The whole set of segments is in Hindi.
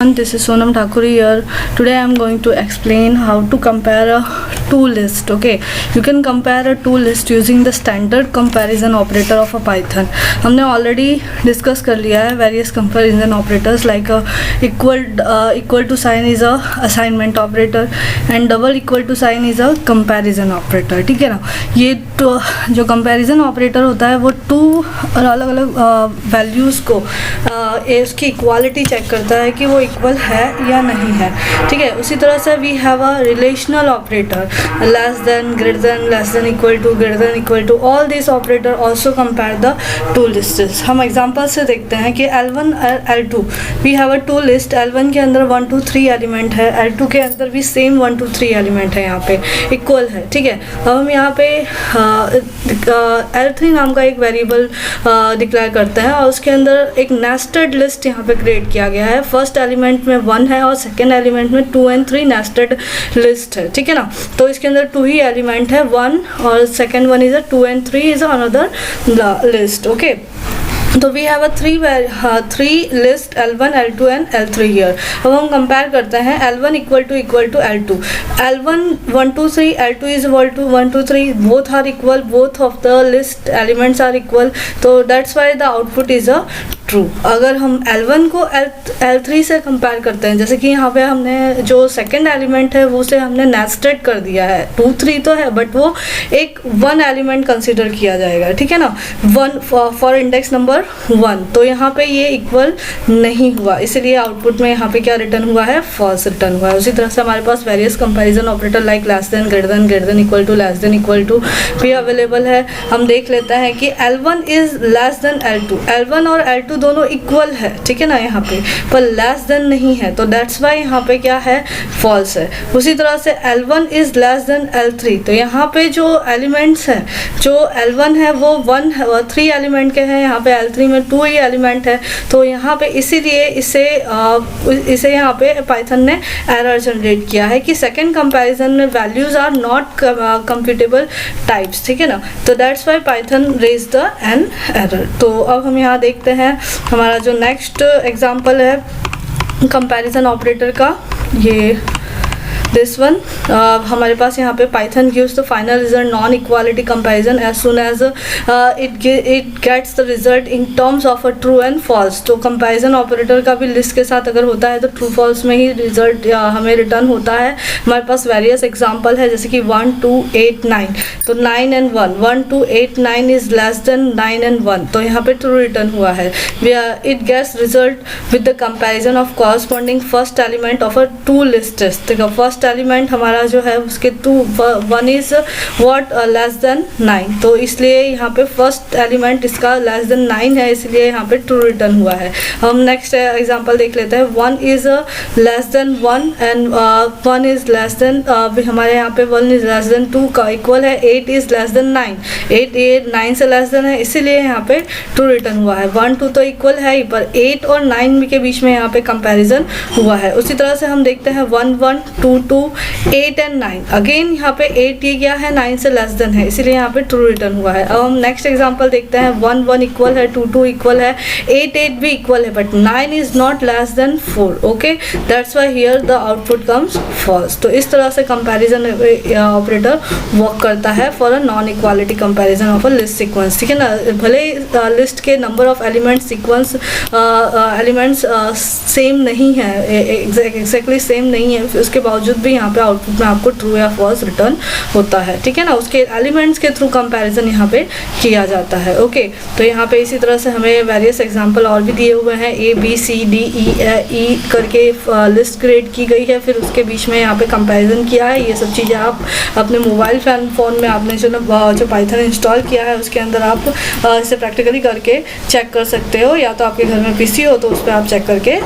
This is Sonam Thakur here. Today I am going to explain how to compare a two list. Okay, you can compare a two list using the standard comparison operator of a Python. हमने already discuss कर लिया है various comparison operators like equal to sign is a assignment operator and double equal to sign is a comparison operator. ठीक है ना, ये तो जो comparison operator होता है वो two अलग अलग values को उसकी इक्वालिटी चेक करता है कि वो इक्वल है या नहीं है. ठीक है, उसी तरह से we have a relational operator less than, greater than, less than, equal to, greater than, equal to. All this operator also compare the two lists. हम एग्जांपल से देखते हैं कि L1 L2 we have a two list. L1 के अंदर 1 2 3 एलिमेंट है, L2 के अंदर भी सेम 1 2 3 एलिमेंट है, यहाँ पे इक्वल है. ठीक है, अब हम यहाँ पे L3 नाम का एक वेरिएबल डिक्लेयर करते हैं और उसके अंदर एक नेस्टेड लिस्ट यहाँ पे क्रिएट किया गया है. फर्स्ट एलिमेंट में 1 है और सेकेंड एलिमेंट में 2 and 3 नेस्टेड लिस्ट है. ठीक है ना, तो इसके अंदर 2 ही एलिमेंट है, 1 और second one is a 2 and 3 is another list. Okay, तो we have a three list L1 L2 and L3 here. अब हम कंपेयर करते हैं L1 equal to L2. L1 1 2 3, L2 is equal to 1 2 3, both are equal, both of the list elements are equal. तो that's why the output is a true. अगर हम L1 को L3 से कंपेयर करते हैं, जैसे कि यहाँ पे हमने जो सेकेंड एलिमेंट है वो से हमने नेस्टेड कर दिया है. 2 3 तो है बट वो एक 1 एलिमेंट कंसिडर किया जाएगा. ठीक है ना, 1 फॉर इंडेक्स नंबर 1. तो यहाँ पे ये इक्वल नहीं हुआ, इसलिए आउटपुट में यहाँ पे क्या रिटर्न हुआ है, फॉल्स रिटर्न हुआ है. उसी तरह से हमारे पास various comparison operator like less than, greater than, equal to, less than, equal to भी अवेलेबल है. हम देख लेते हैं कि L1 is less than L2. L1 और L2 दोनों इक्वल है. ठीक है ना, यहाँ पे पर लेस देन नहीं है, तो दैट्स वाई यहाँ पे क्या है, फॉल्स है. उसी तरह से L1 is less than L3. तो यहाँ पे जो एलिमेंट्स है, जो L1 है वो 3 एलिमेंट के हैं, यहाँ पे L3 में 2 ही एलिमेंट है. तो यहाँ पे इसीलिए इसे यहाँ पे पाइथन ने एरर जनरेट किया है कि सेकेंड कंपैरिजन में values are not computable types. ठीक है ना, तो that's why Python raise the an error. तो अब हम यहाँ देखते हैं हमारा जो नेक्स्ट एग्जांपल है कंपैरिजन ऑपरेटर का, ये दिस वन. हमारे पास यहाँ पे Python gives the final result non equality comparison as soon as it gets the result in terms of a true and false. तो कंपैरिजन ऑपरेटर का भी लिस्ट के साथ अगर होता है तो ट्रू फॉल्स में ही रिजल्ट हमें रिटर्न होता है. हमारे पास वेरियस एग्जांपल है जैसे कि 1 2 8 9. तो 9 and 1, 1 2 8 9 is less than 9 and 1. तो यहाँ पे ट्रू रिटर्न हुआ है. It gets result with the comparison of corresponding first element of a two list. देखो फर्स्ट एलिमेंट हमारा जो है उसके 1 इज व्हाट, लेस देन 9. तो इसलिए यहाँ पे फर्स्ट एलिमेंट इसका लेस देन 9 है, इसलिए यहाँ पे ट्रू रिटर्न हुआ है. हम नेक्स्ट एग्जांपल देख लेते हैं. 1 is less than 1 and 1 is less than, हमारे यहाँ पे 1 इज लेस देन 2 का इक्वल है. 8 इज लेस देन 9, 8 9 से लेस देन है, इसीलिए यहाँ पे ट्रू रिटर्न हुआ है. 1 2 तो इक्वल है ही, पर 8 और 9 के बीच में यहाँ पे कंपैरिजन हुआ है. उसी तरह से हम देखते हैं 1 1 2 2 8 and 9. अगेन यहाँ पे 8 ये क्या है, 9 से लेस देन है, इसीलिए यहाँ पे ट्रू रिटर्न हुआ है. अब हम नेक्स्ट एग्जांपल देखते हैं. 1 1 इक्वल है, 2 2 इक्वल है, 8 8 भी इक्वल है, but 9 is not less than 4. Okay, that's why here the output comes false. तो इस तरह से कंपैरिजन ऑपरेटर वर्क करता है for a non equality comparison of a list sequence. ठीक है ना, भले लिस्ट के number of element sequence elements same नहीं है, एग्जैक्टली सेम नहीं है, उसके बावजूद भी यहाँ पे आउटपुट में आपको ट्रू या फॉल्स रिटर्न होता है. ठीक है ना, उसके एलिमेंट्स के थ्रू कंपैरिजन यहाँ पे किया जाता है. ओके, तो यहाँ पे इसी तरह से हमें वेरियस एग्जांपल और भी दिए हुए हैं. A B C D E करके लिस्ट क्रिएट की गई है, फिर उसके बीच में यहाँ पे कंपैरिजन किया है. ये सब चीज़ें आप अपने मोबाइल फ़ोन में आपने जो पाइथन इंस्टॉल किया है उसके अंदर आप इसे प्रैक्टिकली करके चेक कर सकते हो, या तो आपके घर में PC हो तो उस पर आप चेक करके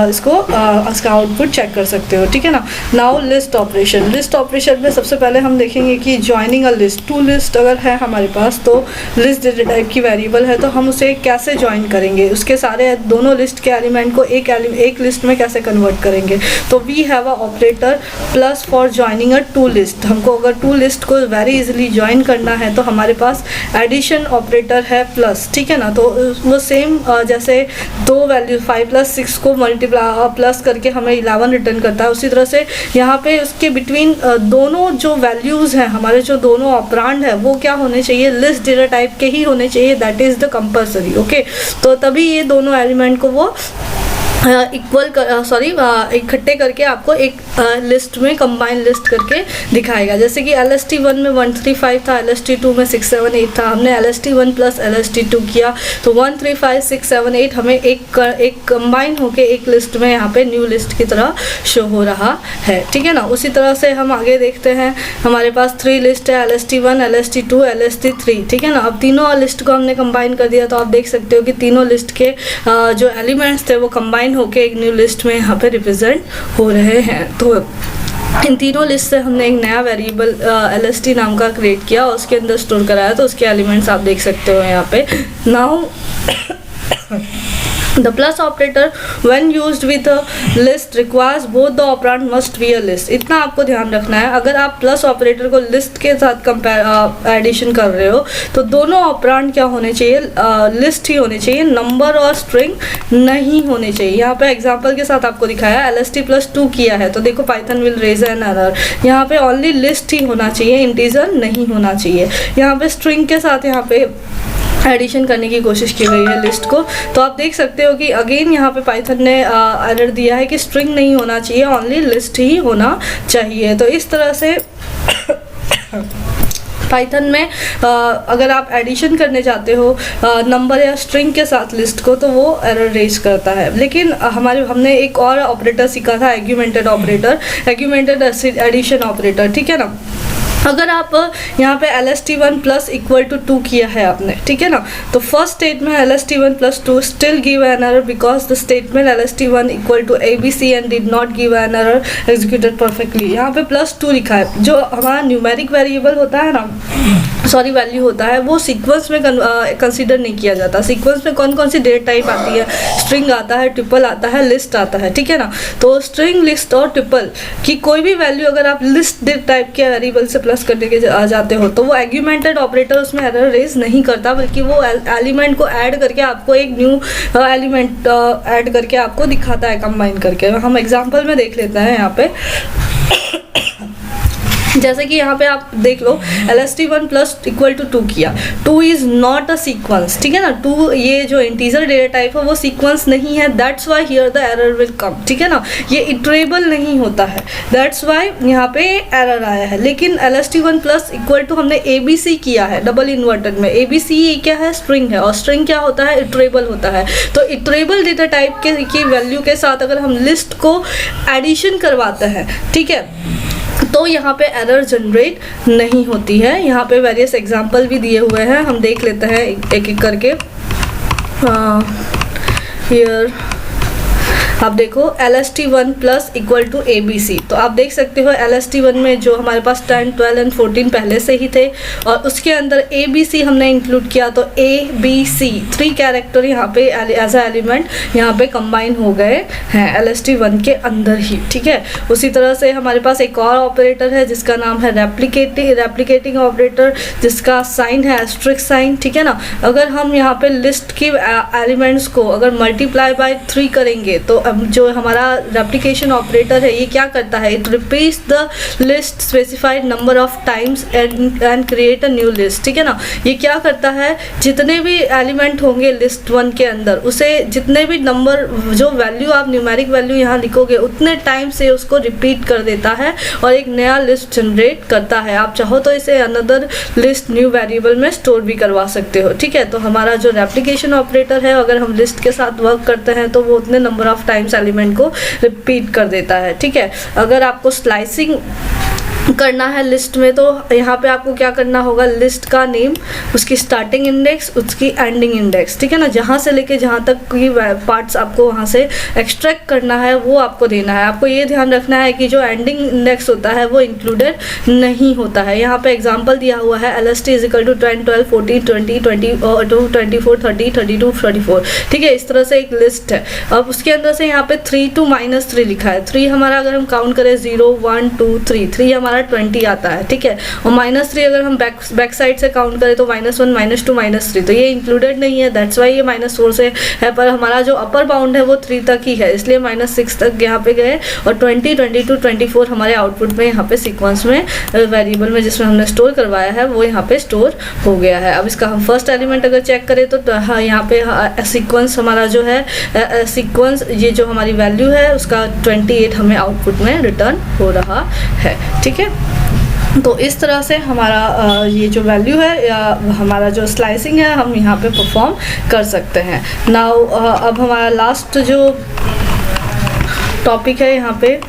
इसका आउटपुट चेक कर सकते हो. ठीक है ना. Now list operation. List operation में सबसे पहले हम देखेंगे कि joining a list, two list अगर है हमारे पास तो लिस्ट डेटा टाइप की वेरिएबल है तो हम उसे कैसे ज्वाइन करेंगे, उसके सारे दोनों लिस्ट के एलिमेंट को एक लिस्ट में कैसे कन्वर्ट करेंगे। तो we have a operator plus for joining a two list. हमको अगर टू लिस्ट को वेरी इजीली ज्वाइन करना है तो हमारे पास एडिशन ऑपरेटर है प्लस, ठीक है ना। तो वो सेम जैसे दो वैल्यू 5 + 6 को मल्टीप्लाई प्लस करके हमें 11 रिटर्न करता है, उसी तरह से यहाँ पे उसके बिटवीन दोनों जो वैल्यूज़ हैं, हमारे जो दोनों ऑपरांड है वो क्या होने चाहिए, लिस्ट डेटा टाइप के ही होने चाहिए, that is the compulsory. Okay, तो तभी ये दोनों एलिमेंट को वो इकट्ठे करके आपको एक लिस्ट में कंबाइन लिस्ट करके दिखाएगा। जैसे कि LST1 में 135 था, LST2 में 678 था, हमने LST1 प्लस LST2 किया तो 135 6 7 8 हमें एक कंबाइन होके एक लिस्ट में यहाँ पे न्यू लिस्ट की तरह शो हो रहा है, ठीक है ना। उसी तरह से हम आगे देखते हैं, हमारे पास 3 लिस्ट है, LST1 LST2 LST3, ठीक है ना। अब तीनों लिस्ट को हमने कंबाइन कर दिया तो आप देख सकते हो कि तीनों लिस्ट के जो एलिमेंट्स थे वो कंबाइन होके एक न्यू लिस्ट में यहाँ पे रिप्रेजेंट हो रहे हैं। तो इन तीनों लिस्ट से हमने एक नया वेरिएबल LST नाम का क्रिएट किया और उसके अंदर स्टोर कराया, तो उसके एलिमेंट्स आप देख सकते हो यहाँ पे। Now the plus operator when used with a list requires both the operand must be a list। इतना आपको ध्यान रखना है, अगर आप प्लस ऑपरेटर को लिस्ट के साथ एडिशन कर रहे हो तो दोनों ऑपरांड क्या होने चाहिए, लिस्ट ही होने चाहिए, नंबर और स्ट्रिंग नहीं होने चाहिए। यहाँ पे एग्जांपल के साथ आपको दिखाया LST+2 किया है तो देखो Python will raise an error, यहाँ पे ओनली लिस्ट ही होना चाहिए, इंटीजर नहीं होना चाहिए। यहाँ पे स्ट्रिंग के साथ यहाँ पे एडिशन करने की कोशिश की गई है लिस्ट को, तो आप देख सकते हो कि अगेन यहाँ पे पाइथन ने एरर दिया है कि स्ट्रिंग नहीं होना चाहिए, ओनली लिस्ट ही होना चाहिए। तो इस तरह से पाइथन में अगर आप एडिशन करने जाते हो नंबर या स्ट्रिंग के साथ लिस्ट को तो वो एरर रेज करता है। लेकिन हमने एक और ऑपरेटर सीखा था, augmented operator, augmented addition operator, ठीक है ना। अगर आप यहाँ पे LST1 प्लस इक्वल टू 2 किया है आपने, ठीक है ना, तो first statement LST1 plus 2 still give an error because the statement LST1 equal to ABC and did not give an error executed perfectly. यहाँ पे +2 लिखा है, जो हमारा न्यूमेरिक वेरिएबल होता है ना, सॉरी वैल्यू होता है, वो सीक्वेंस में कंसीडर नहीं किया जाता। सीक्वेंस में कौन कौन सी डेटा टाइप आती है, स्ट्रिंग आता है, ट्रिपल आता है, लिस्ट आता है, ठीक है ना। तो स्ट्रिंग, लिस्ट और ट्रिपल की कोई भी वैल्यू अगर आप लिस्ट टाइप के वेरिएबल से प्लस करने के जाते हो तो वो आर्गुमेंटेड ऑपरेटर उसमें एरर रेज नहीं करता, बल्कि वो एलिमेंट को ऐड करके आपको एक न्यू एलिमेंट ऐड करके आपको दिखाता है कंबाइन करके। हम एग्जांपल में देख लेते हैं यहाँ पे जैसे कि यहाँ पे आप देख लो LST1 प्लस इक्वल टू 2 किया, 2 इज़ नॉट अ सीक्वेंस, ठीक है ना। 2 ये जो इंटीजर डेटा टाइप है वो सीक्वेंस नहीं है, that's why here the error will come, ठीक है ना। ये इटरेबल नहीं होता है, दैट्स वाई यहाँ पे एरर आया है। लेकिन LST1 प्लस इक्वल टू हमने ABC किया है डबल इन्वर्टेड में, ABC क्या है, स्ट्रिंग है, और स्ट्रिंग क्या होता है, इटरेबल होता है। तो इटरेबल डेटा टाइप की वैल्यू के साथ अगर हम लिस्ट को एडिशन करवाते हैं, ठीक है, तो यहाँ पे एरर जनरेट नहीं होती है। यहाँ पे वेरियस एग्जांपल भी दिए हुए हैं, हम देख लेते हैं एक एक करके। हियर आप देखो LST1 plus equal to ABC, तो आप देख सकते हो LST1 में जो हमारे पास 10 12 एंड 14 पहले से ही थे और उसके अंदर ABC हमने इंक्लूड किया, तो ABC 3 कैरेक्टर यहाँ पे एज अ एलिमेंट यहाँ पे कंबाइन हो गए हैं LST1 के अंदर ही, ठीक है। उसी तरह से हमारे पास एक और ऑपरेटर है जिसका नाम है रेप्लिकेटिंग ऑपरेटर, जिसका साइन है एस्ट्रिक साइन, ठीक है ना। अगर हम यहाँ पे लिस्ट की एलिमेंट्स को अगर मल्टीप्लाई बाय 3 करेंगे तो जो हमारा रेप्लिकेशन ऑपरेटर है ये क्या करता है, it repeats the list specified number of times and create a new list, ठीक है ना। ये क्या करता है, जितने भी एलिमेंट होंगे लिस्ट 1 के अंदर उसे जितने भी नंबर जो वैल्यू आप न्यूमेरिक वैल्यू यहाँ लिखोगे उतने टाइम से उसको रिपीट कर देता है और एक नया लिस्ट जनरेट करता है। आप चाहो तो इसे अनदर लिस्ट न्यू वेरिएबल में स्टोर भी करवा सकते हो, ठीक है। तो हमारा जो रेप्लिकेशन ऑपरेटर है अगर हम लिस्ट के साथ वर्क करते हैं तो वो उतने नंबर ऑफ टाइम्स एलिमेंट को रिपीट कर देता है, ठीक है। अगर आपको स्लाइसिंग करना है लिस्ट में, तो यहाँ पे आपको क्या करना होगा, लिस्ट का नेम, उसकी स्टार्टिंग इंडेक्स, उसकी एंडिंग इंडेक्स, ठीक है ना, जहाँ से लेके जहाँ तक की पार्ट्स आपको वहाँ से एक्सट्रैक्ट करना है वो आपको देना है। आपको ये ध्यान रखना है कि जो एंडिंग इंडेक्स होता है वो इंक्लूडेड नहीं होता है। यहाँ पे एग्जांपल दिया हुआ है LST इज इक्वल टू 10, 12, 14, 20, 22, 24, 30, 32, 34, ठीक है, इस तरह से एक लिस्ट है। अब उसके अंदर से यहाँ पे 3 to -3 लिखा है। 3 हमारा अगर हम काउंट करें 0, 1, 2, 3, 3 हमारा 20 आता है, ठीक है, और -3 अगर हम बैक साइड से काउंट करें तो -1, -2, -3, तो ये इंक्लूडेड नहीं है, दैट्स वाई ये -4 से है। पर हमारा जो अपर बाउंड है वो 3 तक ही है, इसलिए -6 तक यहाँ पे गए, और 20, 22, 24 हमारे आउटपुट में यहाँ पे सीक्वेंस में वेरिएबल में जिसमें हमने स्टोर करवाया है वो यहाँ पे स्टोर हो गया है। अब इसका हम फर्स्ट एलिमेंट अगर चेक करें तो हाँ, यहाँ पे सीक्वेंस हमारा जो है सीक्वेंस, ये जो हमारी वैल्यू है उसका 28 हमें आउटपुट में रिटर्न हो रहा है, ठीक है। तो इस तरह से हमारा ये जो वैल्यू है या हमारा जो स्लाइसिंग है हम यहाँ पे परफॉर्म कर सकते हैं। नाउ अब हमारा लास्ट जो टॉपिक है यहाँ पे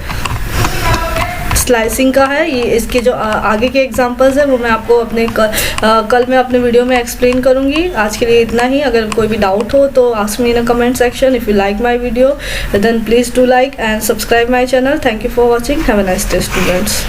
स्लाइसिंग का है, ये इसके जो आगे के एग्जांपल्स है वो मैं आपको अपने कल मैं अपने वीडियो में एक्सप्लेन करूँगी। आज के लिए इतना ही। अगर कोई भी डाउट हो तो ask me in a comment section. If you like my video then please do like and subscribe my channel. Thank you for watching. Have a nice day students.